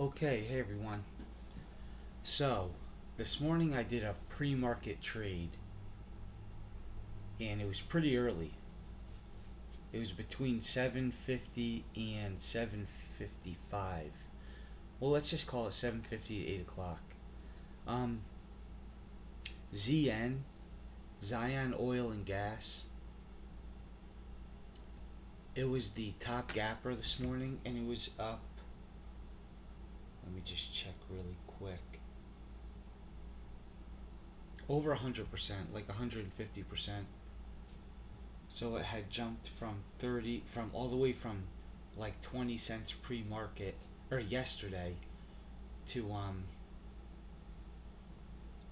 Okay, hey everyone. So, this morning I did a pre-market trade and it was pretty early. It was between 7:50 and 7:55. Well, let's just call it 7:50 to 8 o'clock. Um, ZN, Zion Oil and Gas, it was the top gapper this morning and it was up. Let me just check really quick. Over 100%, like 150%. So it had jumped from all the way from like 20 cents pre-market or yesterday to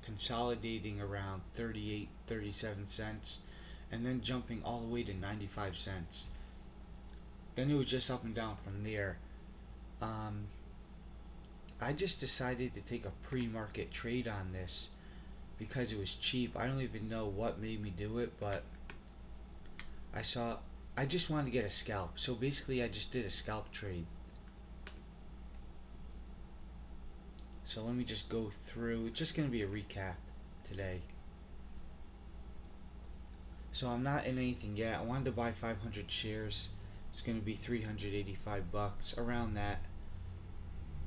consolidating around 38, 37 cents and then jumping all the way to 95 cents. Then it was just up and down from there. Um, I just decided to take a pre-market trade on this because it was cheap. I don't even know what made me do it, but I just wanted to get a scalp. So basically I just did a scalp trade. So let me just go through. It's just going to be a recap today. So I'm not in anything yet. I wanted to buy 500 shares. It's going to be 385 bucks, around that.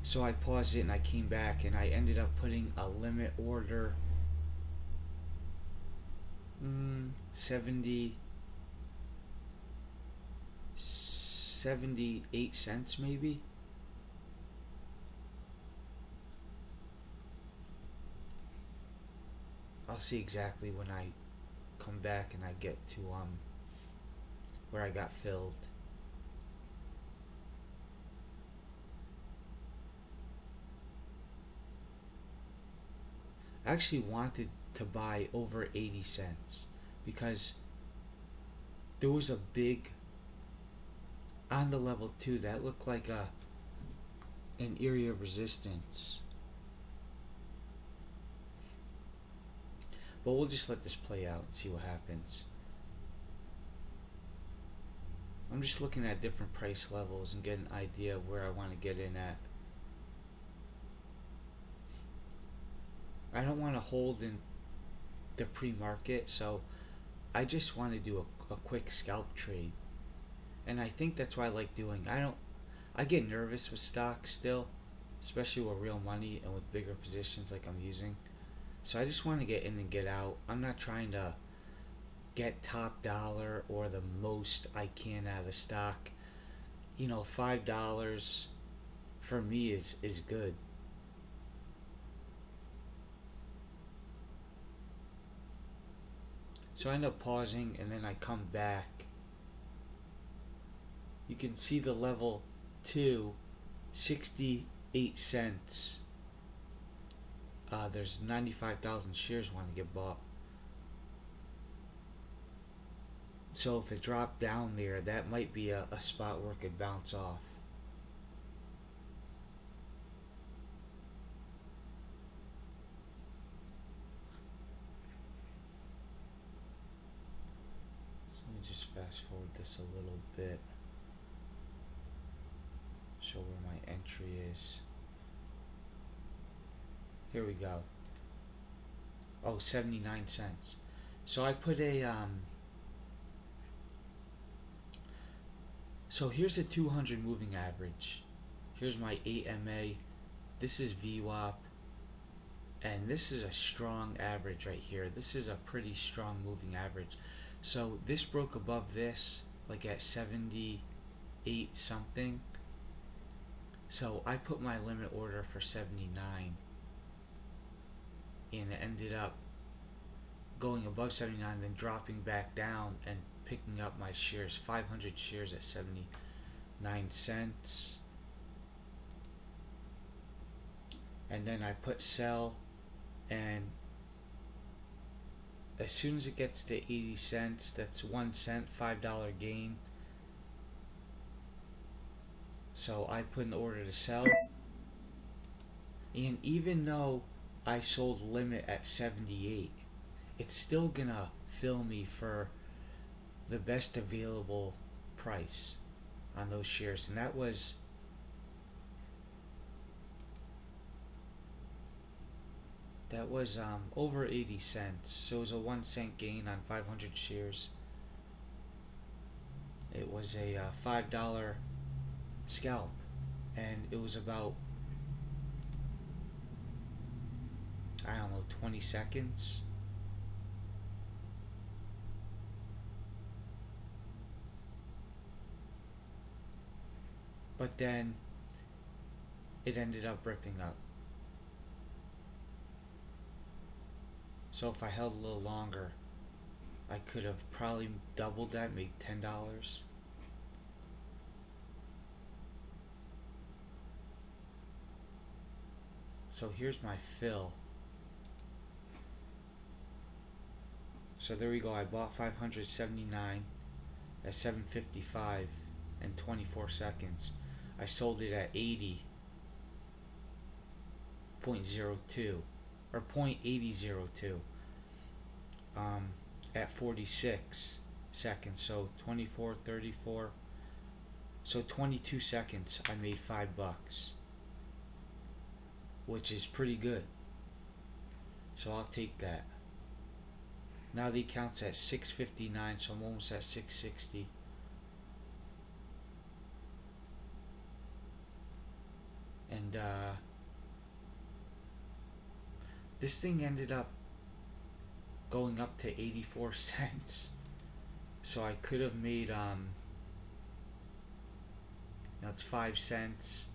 So I paused it and I came back and I ended up putting a limit order 78 cents maybe. I'll see exactly when I come back and I get to where I got filled. I actually wanted to buy over 80 cents because there was a big on the level 2 that looked like an area of resistance. But we'll just let this play out and see what happens. I'm just looking at different price levels and get an idea of where I want to get in at. I don't want to hold in the pre-market, so I just want to do a quick scalp trade. And I think that's what I like doing. I get nervous with stocks still, especially with real money and with bigger positions like I'm using. So I just want to get in and get out. I'm not trying to get top dollar or the most I can out of the stock. You know, $5 for me is good. So I end up pausing and then I come back. You can see the level 2, 68 cents. There's 95,000 shares want to get bought. So if it dropped down there, that might be a spot where it could bounce off. So let me just fast forward this a little bit. Show where my entry is. Here we go. Oh, 79 cents. So I put a so here's a 200 moving average. Here's my AMA. This is VWAP. And this is a strong average right here. This is a pretty strong moving average. So this broke above this like at 78 something. So I put my limit order for 79. And it ended up going above 79, then dropping back down and picking up my shares, 500 shares at 79 cents. And then I put sell, and as soon as it gets to 80 cents, that's 1 cent, $5 gain. So I put in the order to sell. And even though I sold limit at 78, it's still gonna fill me for the best available price on those shares, and that was That was over 80 cents. So it was a 1 cent gain on 500 shares. It was a $5 scalp, and it was about, I don't know, 20 seconds. But then it ended up ripping up. So if I held a little longer, I could have probably doubled that, made $10. So here's my fill. So there we go. I bought 579 at 7.55 and 24 seconds. I sold it at 80.02 or 0.8002 at 46 seconds. So 24, 34. So 22 seconds I made $5, which is pretty good. So I'll take that. Now the account's at 659, so I'm almost at 660. And this thing ended up going up to 84 cents. So I could have made now it's 5 cents.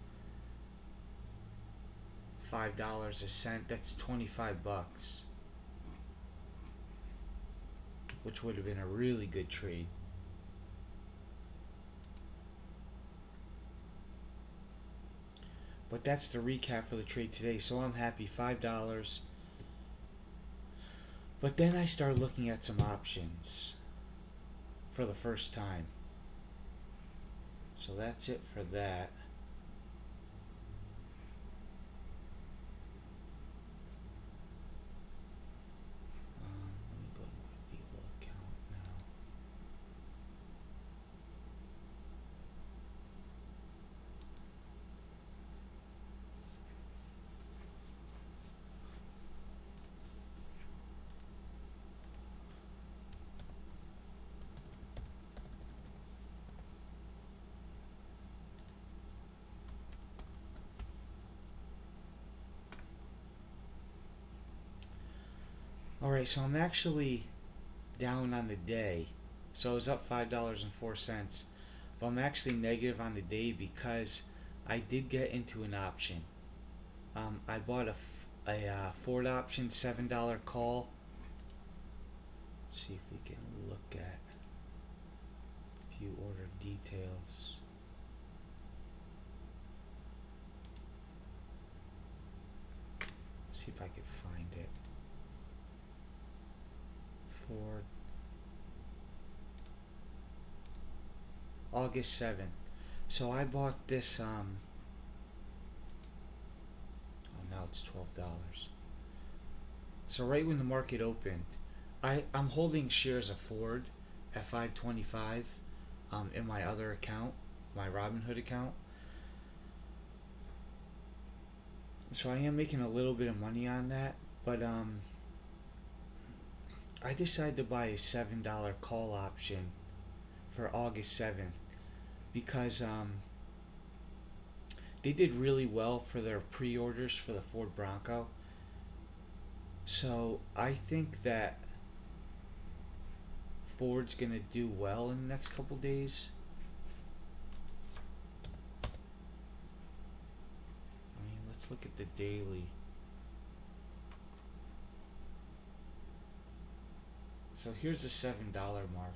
$5 a cent, that's $25, which would have been a really good trade. But that's the recap for the trade today. So I'm happy, $5. But then I started looking at some options for the first time. So that's it for that. Let me go to my Webull account now. Alright, so I'm actually down on the day. So I was up $5.04. But I'm actually negative on the day because I did get into an option. I bought a Ford option, $7 call. Let's see if we can look at view order details. See if I can find it. Ford, August 7th. So I bought this oh, now it's $12. So right when the market opened, I'm holding shares of Ford at 525 in my other account, my Robinhood account. So I am making a little bit of money on that, but I decided to buy a $7 call option for August 7th because they did really well for their pre-orders for the Ford Bronco. So I think that Ford's gonna do well in the next couple days. I mean, let's look at the daily. So here's the $7 mark.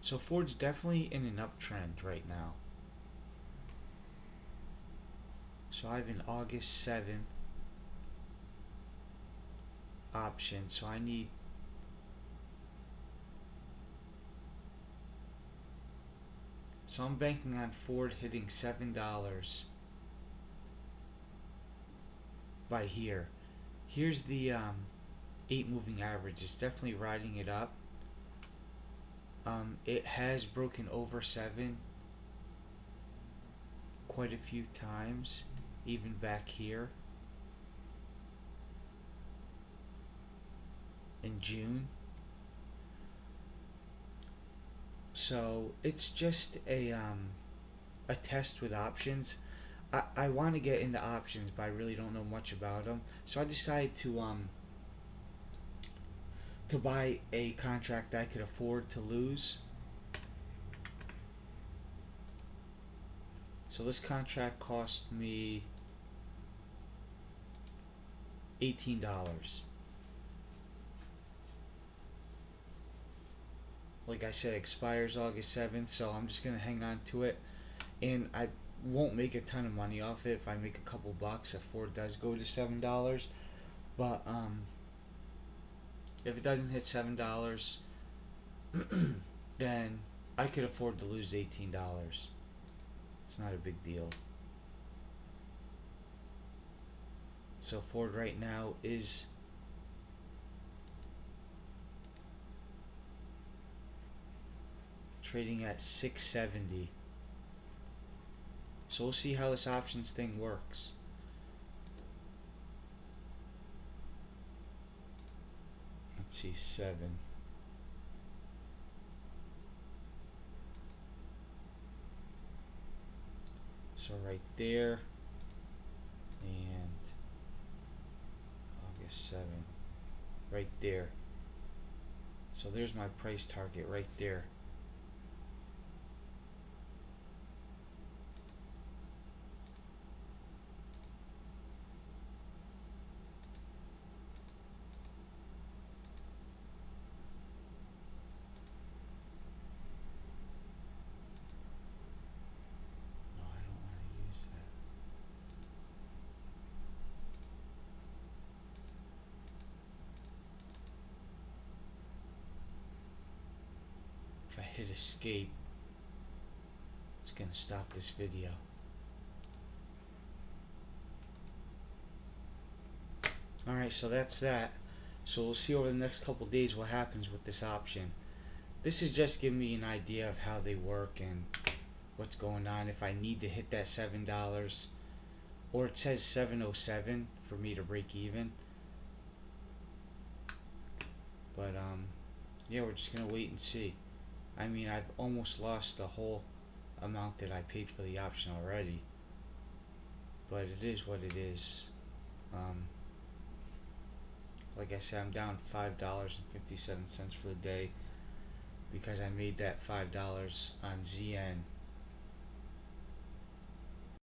So Ford's definitely in an uptrend right now. So I have an August 7th option. So I need So I'm banking on Ford hitting $7 by here. Here's the 8 moving average. It's definitely riding it up. It has broken over 7 quite a few times, even back here in June. So it's just a test with options. I want to get into options, but I really don't know much about them. So I decided to buy a contract I could afford to lose. So this contract cost me $18. Like I said, expires August 7th, so I'm just gonna hang on to it, and I won't make a ton of money off it. If I make a couple bucks, if Ford does go to $7, but if it doesn't hit $7, then I could afford to lose $18. It's not a big deal. So Ford right now is trading at 670. So we'll see how this options thing works. Let's see, 7. So right there, and August 7, right there. So there's my price target right there. No, I don't want to use that. If I hit escape, it's gonna stop this video. Alright, so that's that. So we'll see over the next couple of days what happens with this option. This is just giving me an idea of how they work and what's going on. If I need to hit that $7, or it says 707 for me to break even. But yeah, we're just gonna wait and see. I mean, I've almost lost the whole amount that I paid for the option already, but it is what it is. Like I said, I'm down $5.57 for the day because I made that $5 on ZN